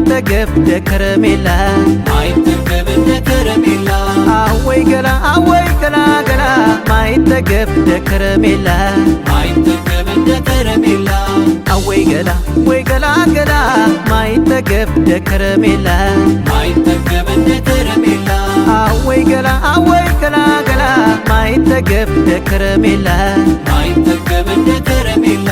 ማይጠገብ ደከረሜላ ማይጠገብ እንደ ከረሜላ አወይ ገላ ገላ ማይጠገብ ደከረሜላ ማይጠገብ እንደ ከረሜላ አወይ ገላ ገላ ማይጠገብ ደከረሜላ ማይጠገብ እንደ ከረሜላ አወይ ገላ ገላ ማይጠገብ ደከረሜላ ማይጠገብ እንደ ከረሜላ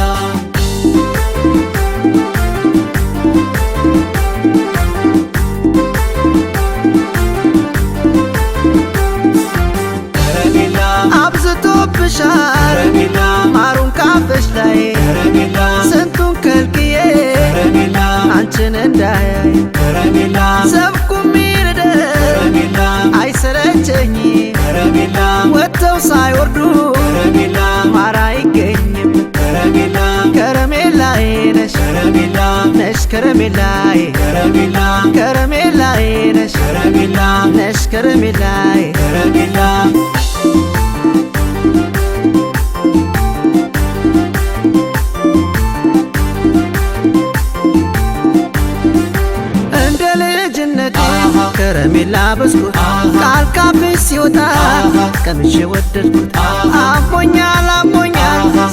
ከረሜላ አብዝቶብሻል ከረሜላ ማሩን ካፍሽ ላይ ከረሜላ ስንቱን ከልክዬ ከረሜላ አንቺን እንዳያይ ከረሜላ ሰብኩም ይርደር ከረሜላ አይሰለቸኝ ከረሜላ ወጥተው ሳይወርዱ ከረሜላ ማር አይገኝም ከረሜላ ከረሜላዬ ነሽ ከረሜላ ከረሜላዬ ከረሜላ ከረሜላዬ ነሽ ከረሜላ ከረሜላዬ ከረሜላ እንደ ልጅነቴ ከረሜላ በስኩት ቃል ካፍሽ ሲወጣ ቀምሼ ወደድኩት አሞኛል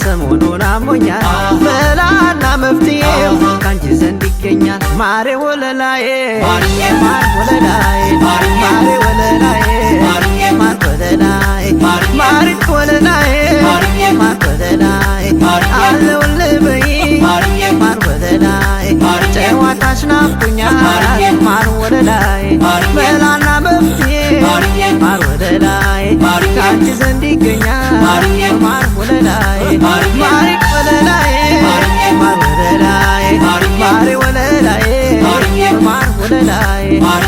ሰሞኑን አሞኛል መላና መፍትሄው ካንቺ ዘንድ ይገኛል ማሬ ወለላዬ ማር ወለላዬ ማሬ ወለላዬ ማር ወለላዬ ማር ወለላዬ ማር ወለላዬ አለውልህ በይ ማር ወለላዬ ጨዋታሽ ናፍቆኛል ማር ወለላዬ መላና መፍትሄ ማር ወለላዬ ካንቺ ዘንድ ይገኛል ማር ወለላዬ ማር ወለላዬ ማር ወለላዬ ማር ወለላዬ ማር ወለላዬ ማር ወለላዬ ማር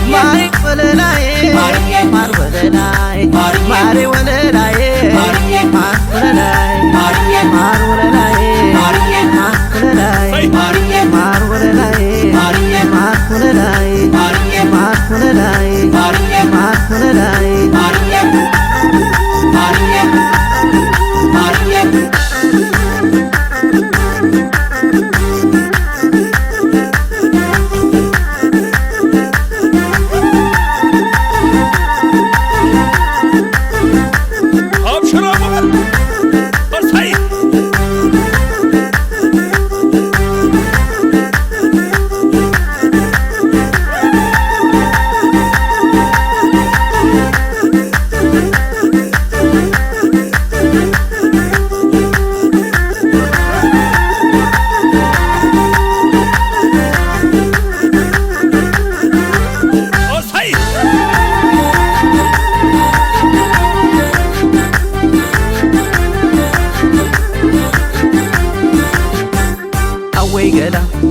ወለላዬ ማር ወለላዬ ማር ወለላዬ ማር ወለላዬ ማር ወለላዬ ማር ወለላዬ ማር ወለላዬ ማር ወለላዬ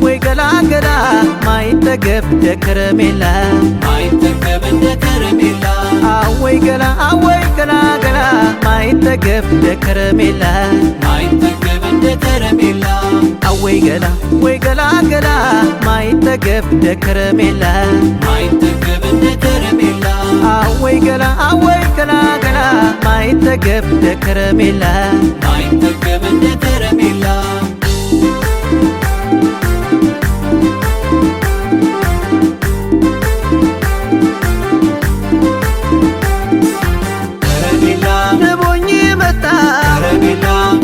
ወይ ገላ ማይጠገብ ደከረሜላ ማይጠገብ እንደ ከረሜላ አወይ ገላ ገላ ማይጠገብ ደከረሜላ ማይጠገብ እንደ ከረሜላ አወይ ገላ ገላ ማይጠገብ ደከረሜላ ማይጠገብ እንደ ከረሜላ አወይ ገላ ገላ ማይጠገብ ደከረሜላ ማይጠገብ እንደ ከረሜላ ንቦኝ መጣ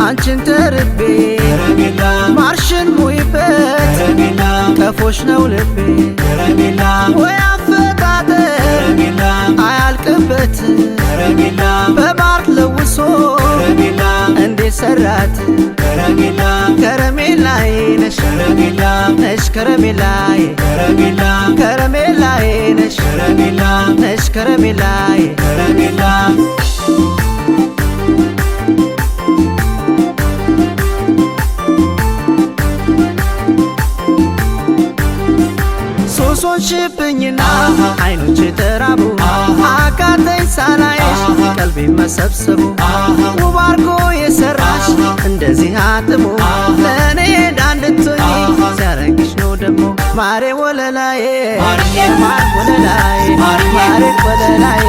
አንቺን ተርቤ ማርሽን ሙይበት ቀፎሽ ነው ልቤ ወይ አፈጣጠር አያልቅበት በማር ለውሶ እንዴት ሰራት ከረሜላዬ ነሽ ከረሜላዬ ከረሜላዬ ነሽ ከረሜላዬ ሶሶንሽብኝና አይኖች ተራቡ አቃተኝ ሳላይሽ ቀልቤ መሰብሰቡ ውብ አርጎ የሰራሽ እንደዚህ አጥሞ ለእኔ ዳንድቶኝ ሲያረግሽ ነው ደሞ ማሬ ወለላዬ ማር ወለላዬ ማሬ ወለላዬ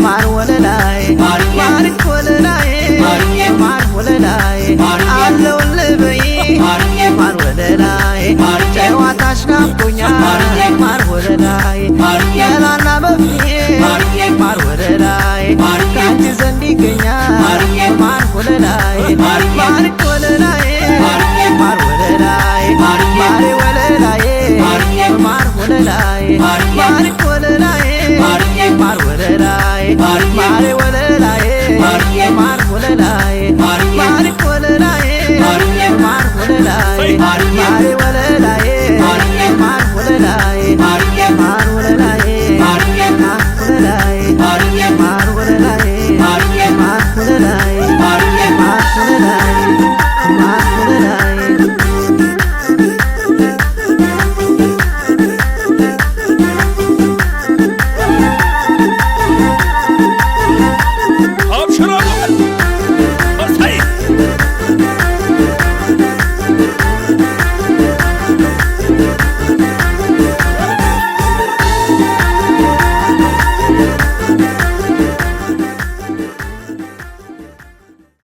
ማር ወለላዬ ማር ወለላዬ ማር ወለላዬ አለውልህ በይ ማር ወለላዬ ጨዋታሽ ናፍቆኛል በላይ